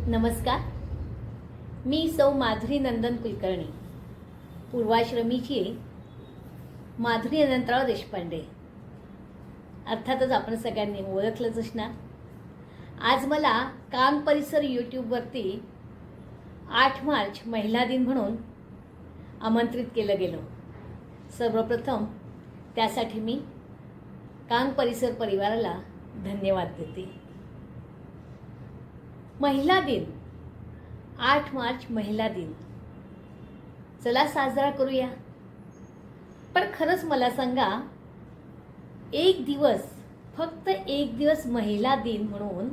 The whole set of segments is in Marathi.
नमस्कार. मी सौ माधुरी नंदन कुलकर्णी, पूर्वाश्रमीची माधुरी अनंतराव देशपांडे. अर्थातच आपण सगळ्यांनी ओळखलंच असणार. आज मला काम परिसर यूट्यूबवरती 8 मार्च महिला दिन म्हणून आमंत्रित केलं गेलं. सर्वप्रथम त्यासाठी मी काम परिसर परिवाराला धन्यवाद देते. महिला दिन, 8 मार्च महिला दिन, चला साजरा करूया. पण खरंच मला सांगा, एक दिवस, फक्त एक दिवस महिला दिन म्हणून,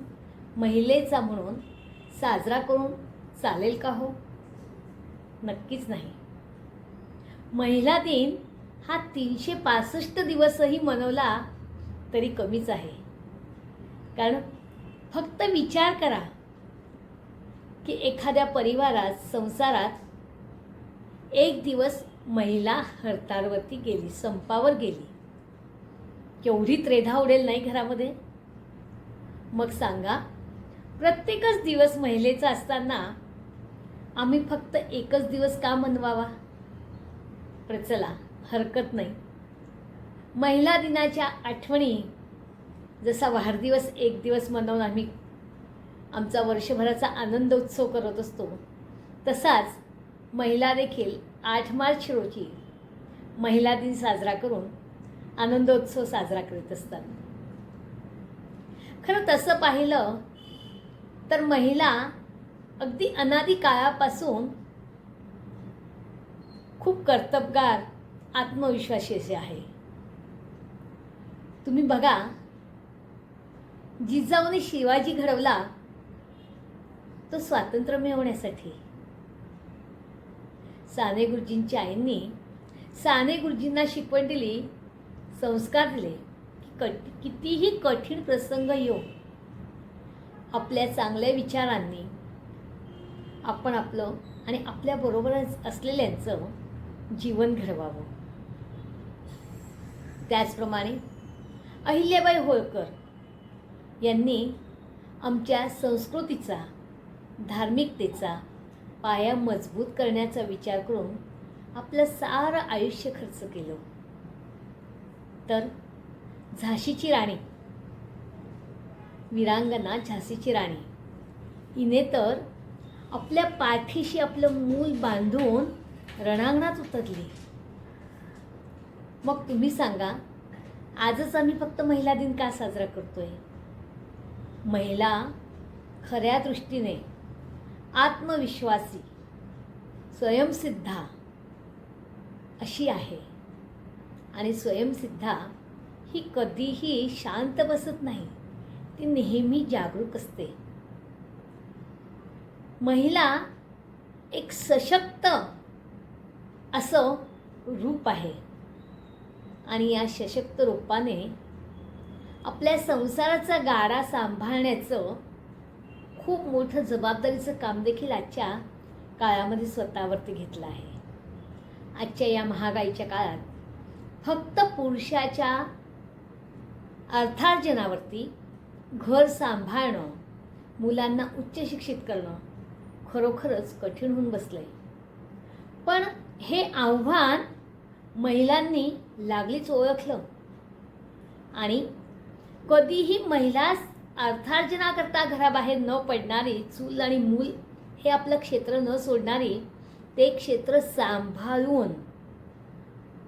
महिलेचा म्हणून साजरा करून चालेल का हो? नक्कीच नाही. महिला दिन हा 365 दिवसही मनवला तरी कमीच आहे. कारण फक्त विचार करा की एखाद्या परिवारात, संसारात एक दिवस महिला हरताळवरती गेली, संपावर गेली, केवढी त्रेधा उडेल नाही घरामध्ये? मग सांगा, प्रत्येकच दिवस महिलेचा असताना आम्ही फक्त एकच दिवस का मनवावा? पण चला, हरकत नाही. महिला दिनाच्या आठवणी, जसा वाढदिवस एक दिवस मनवून आम्ही आमचा वर्षभराचा आनंद उत्सव करत असतो, तसाच महिला देखील 8 मार्च रोजी महिला दिन साजरा करून आनंदोत्सव साजरा करत असतात. खरं तसं पाहिलं तर महिला अगदी अनादी काळापासून खूप कर्तबगार, आत्मविश्वासी असे आहे. तुम्ही बघा, जिजाऊने शिवाजी घडवला तो स्वातंत्र्य मिळवण्यासाठी. साने गुरुजींच्या आईंनी साने गुरुजींना शिकवण दिली, संस्कार दिले की कितीही कठीण प्रसंग येऊ, आपल्या चांगल्या विचारांनी आपण आपलं आणि आपल्याबरोबर असलेल्यांचं जीवन घडवावं. त्याचप्रमाणे अहिल्याबाई होळकर यांनी आमच्या संस्कृतीचा, धार्मिकतेचा पाया मजबूत करण्याचा विचार करून आपलं सारं आयुष्य खर्च केलं. तर झाशीची राणी, वीरांगना झाशीची राणी, हिने तर आपल्या पाठीशी आपलं मूल बांधून रणांगणात उतरली. मग तुम्ही सांगा, आजच आम्ही फक्त महिला दिन का साजरा करतोय? महिला खऱ्या दृष्टीने आत्मविश्वासी, स्वयंसिद्धा अशी आहे. आणि स्वयंसिद्धा ही कधीही शांत बसत नाही, ती नेहमी जागरूक असते. महिला एक सशक्त असं रूप आहे आणि या सशक्त रूपाने आपल्या संसाराचा गाडा सांभाळण्याचं खूप मोठं जबाबदारीचं काम देखील आजच्या काळामध्ये स्वतःवरती घेतलं आहे. आजच्या या महागाईच्या काळात फक्त पुरुषाच्या अर्थार्जनावरती घर सांभाळणं, मुलांना उच्च शिक्षित करणं खरोखरच कठीण होऊन बसलंय. पण हे आव्हान महिलांनी लागलीच ओळखलं आणि कधीही महिला अर्थार्जनाकरता घराबाहेर न पडणारी, चूल आणि मूल हे आपलं क्षेत्र न सोडणारी, ते क्षेत्र सांभाळून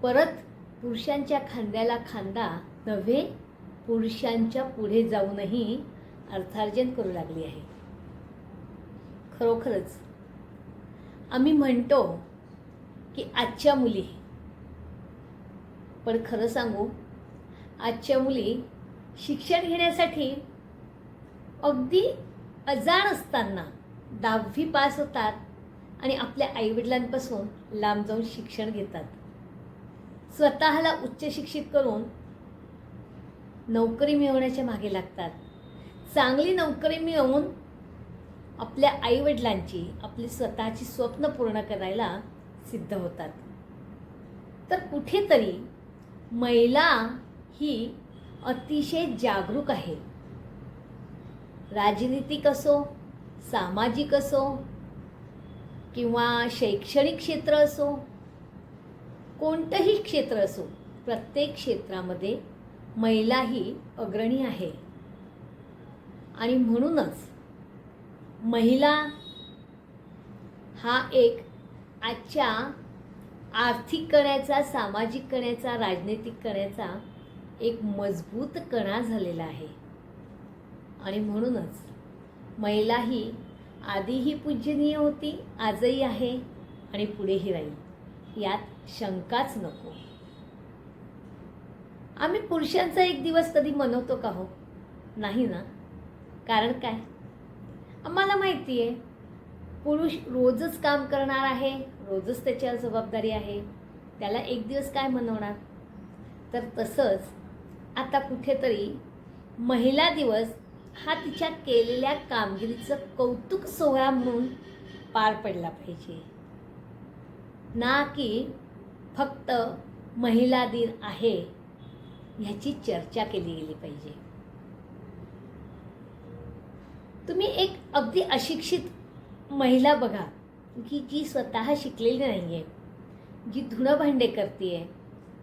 परत पुरुषांच्या खांद्याला खांदा नव्हे, पुरुषांच्या पुढे जाऊनही अर्थार्जन करू लागली आहे. खरोखरच आम्ही म्हणतो की आजच्या मुली, पण खरं सांगू, आजच्या मुली शिक्षण घेण्यासाठी अगदी अजाण असताना 10वी पास होतात आणि आपल्या आईवडिलांपासून लांब जाऊन शिक्षण घेतात. स्वतःला उच्च शिक्षित करून नोकरी मिळवण्याच्या मागे लागतात. चांगली नोकरी मिळवून आपल्या आईवडिलांची, आपली स्वतःची स्वप्न पूर्ण करायला सिद्ध होतात. तर कुठेतरी महिला ही अतिशय जागरूक आहे. राजनीतिक असो, सामाजिक असो किंवा शैक्षणिक क्षेत्र असो, कोणतंही क्षेत्र असो, प्रत्येक क्षेत्रामध्ये महिला ही अग्रणी आहे. आणि म्हणूनच महिला हा एक आजच्या आर्थिक कण्याचा, सामाजिक कण्याचा, राजनैतिक कण्याचा एक मजबूत कणा झालेला आहे. आणि म्हणूनच महिला ही आधीही पूजनीय होती, आजही आहे आणि पुढेही राहील, यात शंकाच नको. आम्ही पुरुषांचा एक दिवस कधी मनवतो का हो? नाही ना. कारण काय? आम्हाला माहिती आहे पुरुष रोजच काम करणार आहे, रोजच त्याच्यावर जबाबदारी आहे, त्याला एक दिवस काय मनवणार? तर तसंच आता कुठेतरी महिला दिवस हा तिच्या केलेल्या कामगिरीचं कौतुक सोहळा म्हणून पार पडला पाहिजे, ना की फक्त महिला दिन आहे ह्याची चर्चा केली गेली पाहिजे. तुम्ही एक अगदी अशिक्षित महिला बघा की जी स्वतः शिकलेली नाही आहे, जी धुणं भांडे करते आहे,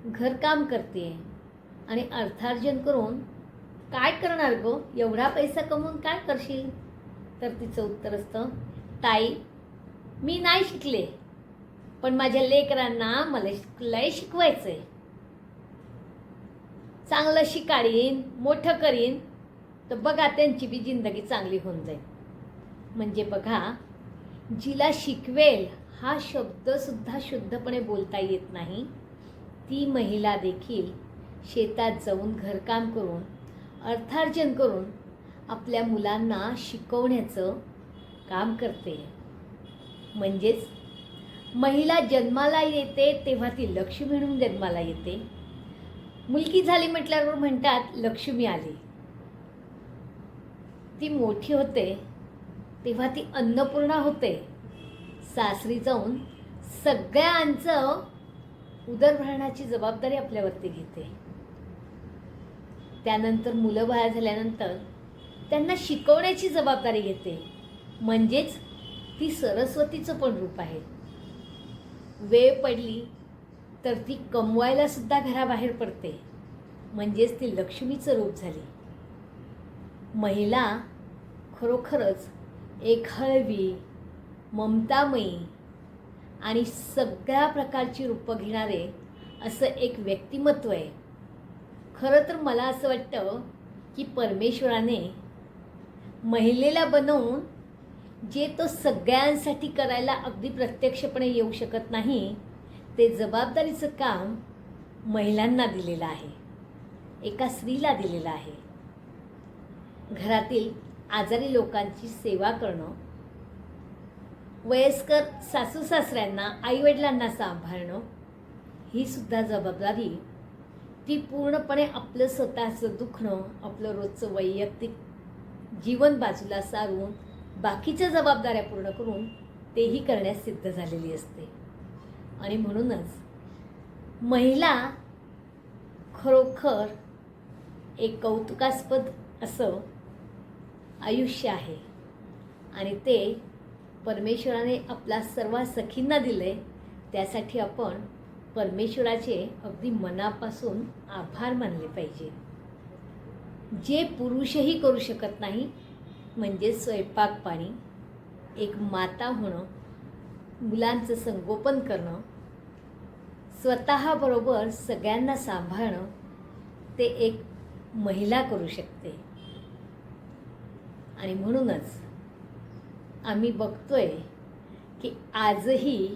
घरकाम करते आहे आणि अर्थार्जन करून काय करणार गो? एवढा पैसा कमवून काय करशील? तर तिचं उत्तर असतं, ताई मी नाही शिकले, पण माझ्या लेकरांना मला लय शिकवायचं आहे, चांगलं शिकाडीन, मोठं करीन तर बघा त्यांची बी जिंदगी चांगली होऊन जाईल. म्हणजे बघा, जिला शिकवेल हा शब्दसुद्धा शुद्धपणे बोलता येत नाही, ती महिला देखील शेतात जाऊन घरकाम करून, अर्थार्जन करून आपल्या मुलांना शिकवण्याचं काम करते. म्हणजेच महिला जन्माला येते तेव्हा ती लक्ष्मी म्हणून जन्माला येते. मुलगी झाली म्हटल्यावर म्हणतात लक्ष्मी आली. ती मोठी होते तेव्हा ती अन्नपूर्णा होते. सासरी जाऊन सगळ्यांचं उदरभरणाची जबाबदारी आपल्यावरती घेते. त्यानंतर मुलं बाळ झाल्यानंतर त्यांना शिकवण्याची जबाबदारी घेते. म्हणजेच ती सरस्वतीचं पण रूप आहे. वेळ पडली तर ती कमवायला सुद्धा घराबाहेर पडते. म्हणजेच ती लक्ष्मीचं रूप झाली. महिला खरोखरच एक हळवी, ममतामयी आणि सगळ्या प्रकारची रूपं घेणारे असं एक व्यक्तिमत्व आहे. खरं तर मला असं वाटतं की परमेश्वराने महिलेला बनवून जे तो सगळ्यांसाठी करायला अगदी प्रत्यक्षपणे येऊ शकत नाही, ते जबाबदारीचं काम महिलांना दिलेलं आहे, एका स्त्रीला दिलेलं आहे. घरातील आजारी लोकांची सेवा करणं, वयस्कर सासू सासऱ्यांना, आईवडिलांना सांभाळणं, ही सुद्धा जबाबदारी ती पूर्णपणे आपलं स्वतःचं दुखणं, आपलं रोजचं वैयक्तिक जीवन बाजूला सारून बाकीच्या जबाबदाऱ्या पूर्ण करून तेही करण्यास सिद्ध झालेली असते. आणि म्हणूनच महिला खरोखर एक कौतुकास्पद असं आयुष्य आहे आणि ते परमेश्वराने आपल्या सर्व सखींना दिले. त्यासाठी आपण परमेश्वराचे अगदी मनापासून आभार मानले पाहिजे. जे पुरुषही करू शकत नाही, म्हणजे स्वयंपाक पाणी, एक माता होणं, मुलांचं संगोपन करणं, स्वतःबरोबर सगळ्यांना सांभाळणं, ते एक महिला करू शकते. आणि म्हणूनच आम्ही बघतोय की आजही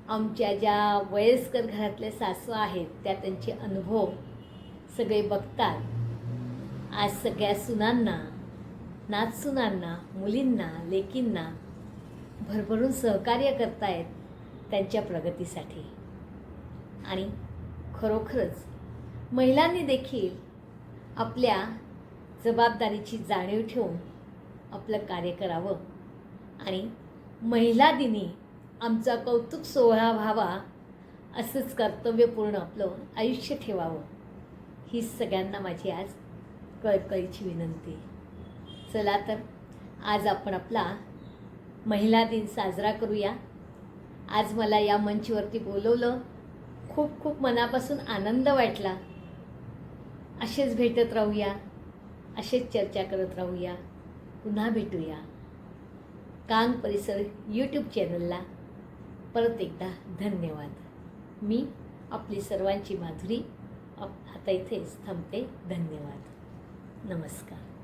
आमच्या ज्या वयस्कर घरातले सासू आहेत त्या त्यांचे अनुभव सगळे बघतात. आज सगळ्या सुनांना, नातसुनांना, मुलींना, लेकींना भरभरून सहकार्य करतायत त्यांच्या प्रगतीसाठी. आणि खरोखरच महिलांनी देखील आपल्या जबाबदारीची जाणीव ठेवून आपलं कार्य करावं आणि महिला दिनी आमचा कौतुक सोहळा व्हावा, असंच कर्तव्यपूर्ण आपलं आयुष्य ठेवावं, ही सगळ्यांना माझी आज कळकळीची विनंती. चला तर आज आपण आपला महिला दिन साजरा करूया. आज मला या मंचवरती बोलवलं, खूप खूप मनापासून आनंद वाटला. असेच भेटत राहूया, असेच चर्चा करत राहूया. पुन्हा भेटूया. कांग परिसर यूट्यूब चॅनलला परत एकदा धन्यवाद. मी आपली सर्वांची माधुरी आता इथेच थांबते. धन्यवाद. नमस्कार.